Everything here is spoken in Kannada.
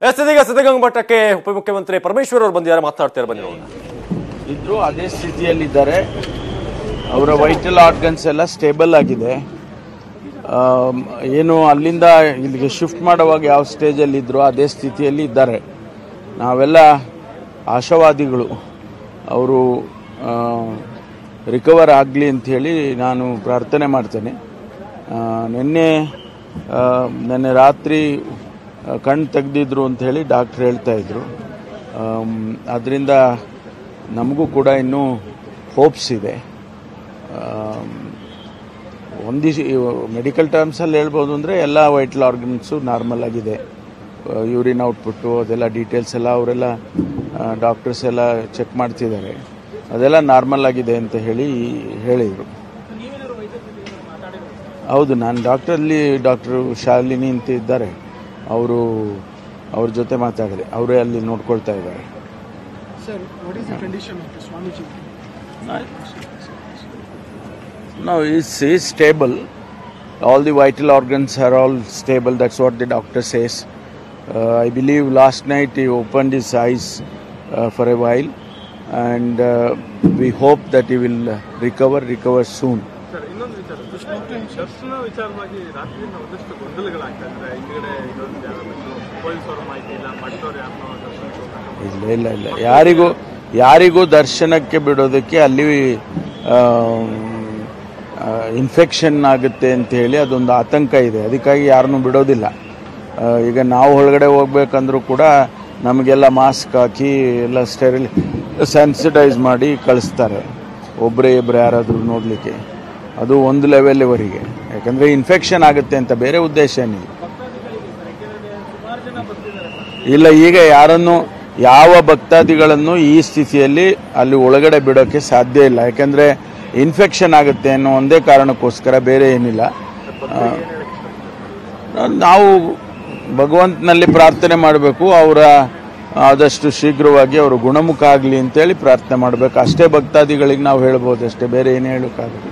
ಇದೀಗ ಸಿದ್ಧಗಂಗಾ ಮಠಕ್ಕೆ ಉಪಮುಖ್ಯಮಂತ್ರಿ ಪರಮೇಶ್ವರ್ ಅವರು ಬಂದಿದ್ದಾರೆ, ಮಾತನಾಡ್ತಾರೆ. ಬನ್ನಿ ನೋಡೋಣ. ಇದ್ರು ಅದೇ ಸ್ಥಿತಿಯಲ್ಲಿದ್ದಾರೆ. ಅವರ ವೈಟಲ್ ಆರ್ಗನ್ಸ್ ಎಲ್ಲ ಸ್ಟೇಬಲ್ ಆಗಿದೆ. ಏನು ಅಲ್ಲಿಂದ ಇಲ್ಲಿಗೆ ಶಿಫ್ಟ್ ಮಾಡುವಾಗ ಯಾವ ಸ್ಟೇಜಲ್ಲಿ ಇದ್ರು ಅದೇ ಸ್ಥಿತಿಯಲ್ಲಿ ಇದ್ದಾರೆ. ನಾವೆಲ್ಲ ಆಶಾವಾದಿಗಳು ಅವರು ರಿಕವರ್ ಆಗಲಿ ಅಂಥೇಳಿ ನಾನು ಪ್ರಾರ್ಥನೆ ಮಾಡ್ತೇನೆ. ನಿನ್ನೆ ರಾತ್ರಿ ಕಣ್ಣು ತೆಗೆದಿದ್ರು ಅಂಥೇಳಿ ಡಾಕ್ಟ್ರ್ ಹೇಳ್ತಾಯಿದ್ರು. ಅದರಿಂದ ನಮಗೂ ಕೂಡ ಇನ್ನೂ ಹೋಪ್ಸ್ ಇದೆ. ಮೆಡಿಕಲ್ ಟರ್ಮ್ಸಲ್ಲಿ ಹೇಳ್ಬೋದು ಅಂದರೆ ಎಲ್ಲ ವೈಟಲ್ ಆರ್ಗನ್ಸು ನಾರ್ಮಲ್ ಆಗಿದೆ. ಯೂರಿನ್ ಔಟ್ಪುಟ್ಟು ಅದೆಲ್ಲ ಡೀಟೇಲ್ಸ್ ಎಲ್ಲ ಅವರೆಲ್ಲ ಡಾಕ್ಟರ್ಸ್ ಎಲ್ಲ ಚೆಕ್ ಮಾಡ್ತಿದ್ದಾರೆ. ಅದೆಲ್ಲ ನಾರ್ಮಲ್ ಆಗಿದೆ ಅಂತ ಹೇಳಿದರು. ಹೌದು, ನಾನು ಡಾಕ್ಟರ್ ಶಾಲಿನಿ ಅಂತ ಇದ್ದಾರೆ, ಅವ್ರ ಜೊತೆ ಮಾತಾಡಿದೆ. ಅವರೇ ಅಲ್ಲಿ ನೋಡ್ಕೊಳ್ತಾ ಇದ್ದಾರೆ. No, he's stable. All the vital organs are all stable. That's what the doctor says. I believe last night he opened his eyes for a while, and we hope that he will recover soon. ಇಲ್ಲ ಯಾರಿಗೂ ದರ್ಶನಕ್ಕೆ ಬಿಡೋದಕ್ಕೆ ಅಲ್ಲಿ ಇನ್ಫೆಕ್ಷನ್ ಆಗುತ್ತೆ ಅಂತ ಹೇಳಿ ಅದೊಂದು ಆತಂಕ ಇದೆ. ಅದಕ್ಕಾಗಿ ಯಾರನ್ನೂ ಬಿಡೋದಿಲ್ಲ. ಈಗ ನಾವು ಒಳಗಡೆ ಹೋಗ್ಬೇಕಂದ್ರೂ ಕೂಡ ನಮಗೆಲ್ಲ ಮಾಸ್ಕ್ ಹಾಕಿ ಎಲ್ಲ ಸ್ಯಾನಿಟೈಸ್ ಮಾಡಿ ಕಳಿಸ್ತಾರೆ. ಒಬ್ಬರೇ ಯಾರಾದರೂ ನೋಡಲಿಕ್ಕೆ. ಅದು ಒಂದು ಲೆವೆಲ್ವರೆಗೆ, ಯಾಕಂದರೆ ಇನ್ಫೆಕ್ಷನ್ ಆಗುತ್ತೆ ಅಂತ, ಬೇರೆ ಉದ್ದೇಶ ಏನಿಲ್ಲ. ಇಲ್ಲ, ಈಗ ಯಾವ ಭಕ್ತಾದಿಗಳನ್ನು ಈ ಸ್ಥಿತಿಯಲ್ಲಿ ಅಲ್ಲಿ ಒಳಗಡೆ ಬಿಡೋಕ್ಕೆ ಸಾಧ್ಯ ಇಲ್ಲ. ಯಾಕಂದರೆ ಇನ್ಫೆಕ್ಷನ್ ಆಗುತ್ತೆ ಅನ್ನೋ ಒಂದೇ ಕಾರಣಕ್ಕೋಸ್ಕರ, ಬೇರೆ ಏನಿಲ್ಲ. ನಾವು ಭಗವಂತನಲ್ಲಿ ಪ್ರಾರ್ಥನೆ ಮಾಡಬೇಕು, ಅವರ ಆದಷ್ಟು ಶೀಘ್ರವಾಗಿ ಅವರು ಗುಣಮುಖ ಆಗಲಿ ಅಂತೇಳಿ ಪ್ರಾರ್ಥನೆ ಮಾಡಬೇಕು. ಅಷ್ಟೇ ಭಕ್ತಾದಿಗಳಿಗೆ ನಾವು ಹೇಳ್ಬೋದು, ಅಷ್ಟೇ, ಬೇರೆ ಏನು ಹೇಳೋಕ್ಕಾಗಲ್ಲ.